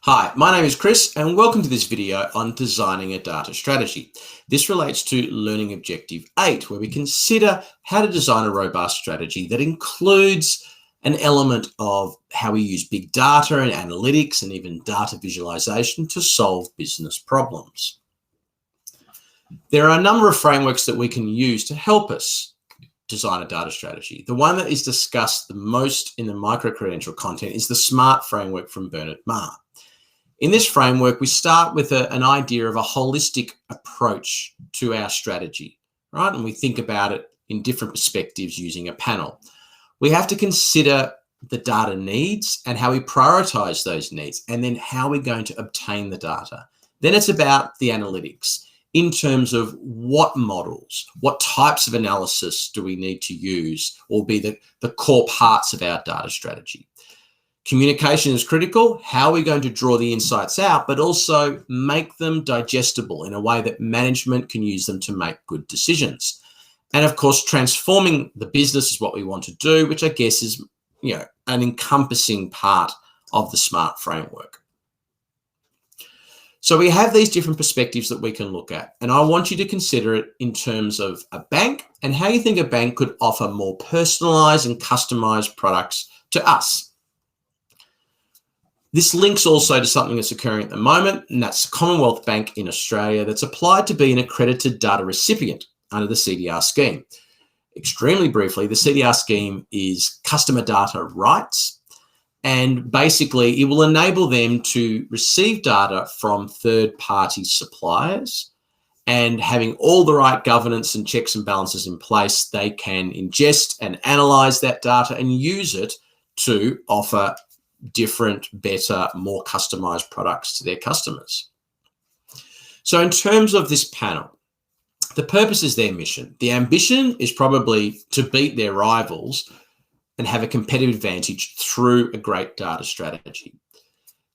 Hi, my name is Chris and welcome to this video on designing a data strategy. This relates to Learning Objective 8, where we consider how to design a robust strategy that includes an element of how we use big data and analytics and even data visualization to solve business problems. There are a number of frameworks that we can use to help us design a data strategy. The one that is discussed the most in the micro-credential content is the SMART framework from Bernard Marr. In this framework, we start with an idea of a holistic approach to our strategy, right? And we think about it in different perspectives using a panel. We have to consider the data needs and how we prioritize those needs, and then how we're going to obtain the data. Then it's about the analytics in terms of what models, what types of analysis do we need to use, or be the core parts of our data strategy. Communication is critical. How are we going to draw the insights out, but also make them digestible in a way that management can use them to make good decisions? And of course, transforming the business is what we want to do, which I guess is, an encompassing part of the SMART framework. So we have these different perspectives that we can look at, and I want you to consider it in terms of a bank and how you think a bank could offer more personalized and customized products to us. This links also to something that's occurring at the moment, and that's the Commonwealth Bank in Australia that's applied to be an accredited data recipient under the CDR scheme. Extremely briefly, the CDR scheme is customer data rights, and basically it will enable them to receive data from third-party suppliers, and having all the right governance and checks and balances in place, they can ingest and analyze that data and use it to offer different, better, more customized products to their customers. So in terms of this panel, the purpose is their mission. The ambition is probably to beat their rivals and have a competitive advantage through a great data strategy.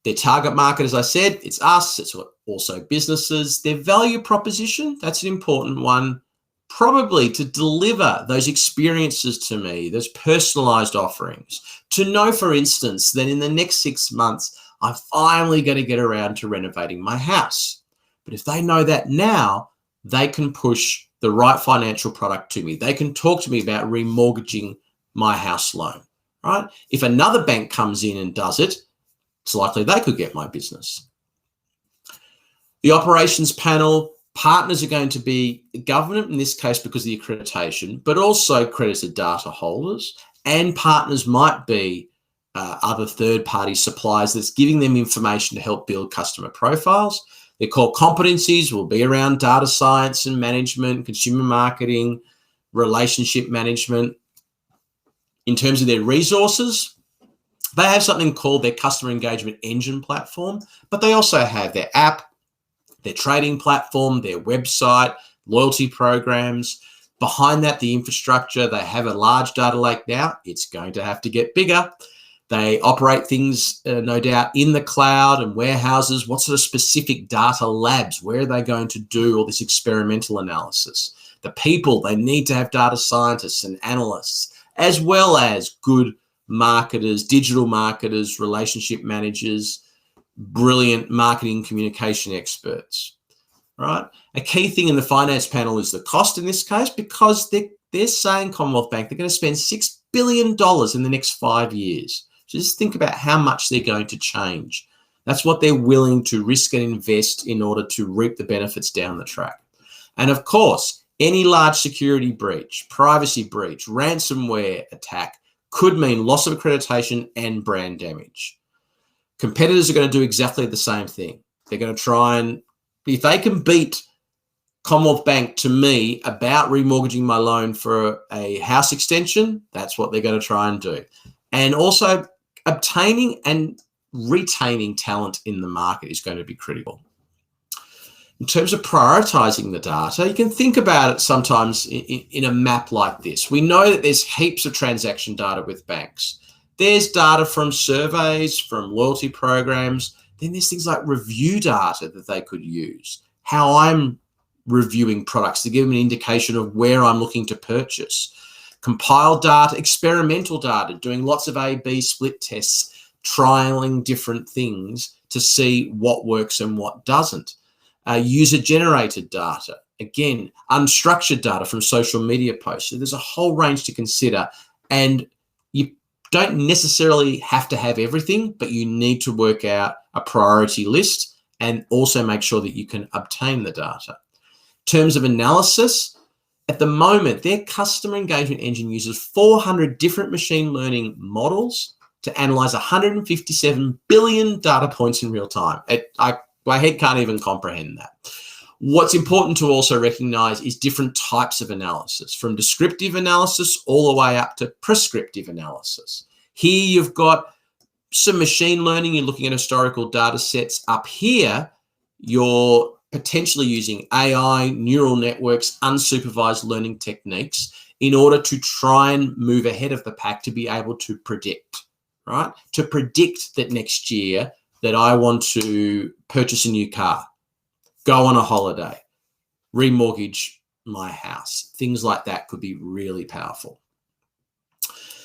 Their target market, as I said, it's us, it's also businesses. Their value proposition, that's an important one, probably to deliver those experiences to me, those personalized offerings, to know, for instance, that in the next 6 months, I'm finally going to get around to renovating my house. But if they know that now, they can push the right financial product to me. They can talk to me about remortgaging my house loan, right? If another bank comes in and does it, it's likely they could get my business. The operations panel, partners are going to be the government, in this case because of the accreditation, but also accredited data holders, and partners might be other third-party suppliers that's giving them information to help build customer profiles. Their core competencies will be around data science and management, consumer marketing, relationship management. In terms of their resources, they have something called their customer engagement engine platform, but they also have their app, their trading platform, their website, loyalty programs. Behind that, the infrastructure. They have a large data lake now. It's going to have to get bigger. They operate things, no doubt, in the cloud and warehouses. What sort of specific data labs? Where are they going to do all this experimental analysis? The people, they need to have data scientists and analysts, as well as good marketers, digital marketers, relationship managers, brilliant marketing communication experts, right? A key thing in the finance panel is the cost in this case, because they're saying, Commonwealth Bank, they're going to spend $6 billion in the next 5 years. So just think about how much they're going to change. That's what they're willing to risk and invest in order to reap the benefits down the track. And of course, any large security breach, privacy breach, ransomware attack could mean loss of accreditation and brand damage. Competitors are going to do exactly the same thing. They're going to try and, if they can beat Commonwealth Bank to me about remortgaging my loan for a house extension, that's what they're going to try and do. And also obtaining and retaining talent in the market is going to be critical. In terms of prioritizing the data, you can think about it sometimes in a map like this. We know that there's heaps of transaction data with banks. There's data from surveys, from loyalty programs. Then there's things like review data that they could use. How I'm reviewing products to give them an indication of where I'm looking to purchase. Compiled data, experimental data, doing lots of A/B split tests trialing different things to see what works and what doesn't. User-generated data, again, unstructured data from social media posts. So there's a whole range to consider, and you don't necessarily have to have everything, but you need to work out a priority list and also make sure that you can obtain the data. In terms of analysis, at the moment, their customer engagement engine uses 400 different machine learning models to analyze 157 billion data points in real time. My head can't even comprehend that. What's important to also recognize is different types of analysis, from descriptive analysis all the way up to prescriptive analysis. Here you've got some machine learning, you're looking at historical data sets. Up here, you're potentially using AI, neural networks, unsupervised learning techniques in order to try and move ahead of the pack to be able to predict, right? To predict that next year that I want to purchase a new car, go on a holiday, remortgage my house. Things like that could be really powerful.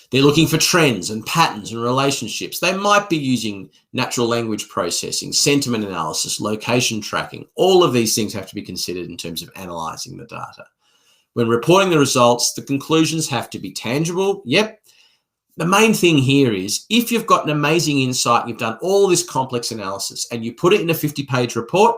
They're looking for trends and patterns and relationships. They might be using natural language processing, sentiment analysis, location tracking. All of these things have to be considered in terms of analyzing the data. When reporting the results, the conclusions have to be tangible. Yep. The main thing here is if you've got an amazing insight, you've done all this complex analysis and you put it in a 50-page report,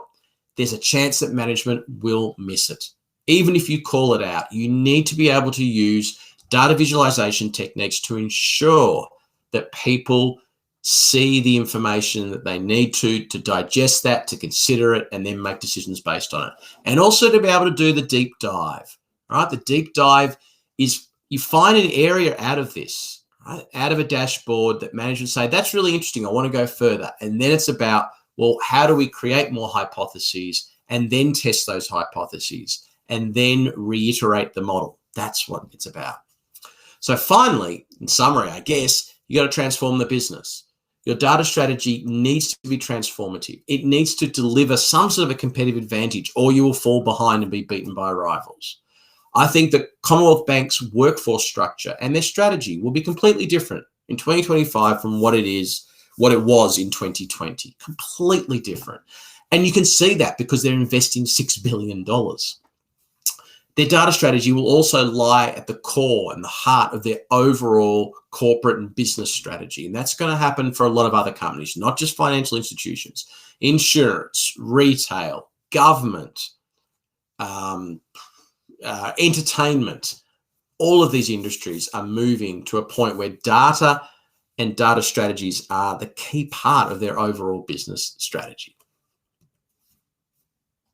there's a chance that management will miss it. Even if you call it out, you need to be able to use data visualization techniques to ensure that people see the information that they need to digest that, to consider it, and then make decisions based on it. And also to be able to do the deep dive, right? The deep dive is you find an area out of this, right? Out of a dashboard that managers say, that's really interesting, I want to go further. And then it's about, well, how do we create more hypotheses and then test those hypotheses and then reiterate the model? That's what it's about. So finally, in summary, I guess, you got to transform the business. Your data strategy needs to be transformative. It needs to deliver some sort of a competitive advantage, or you will fall behind and be beaten by rivals. I think that Commonwealth Bank's workforce structure and their strategy will be completely different in 2025 from what it was in 2020. Completely different. And you can see that because they're investing $6 billion. Their data strategy will also lie at the core and the heart of their overall corporate and business strategy. And that's going to happen for a lot of other companies, not just financial institutions, insurance, retail, government, entertainment. All of these industries are moving to a point where data and data strategies are the key part of their overall business strategy.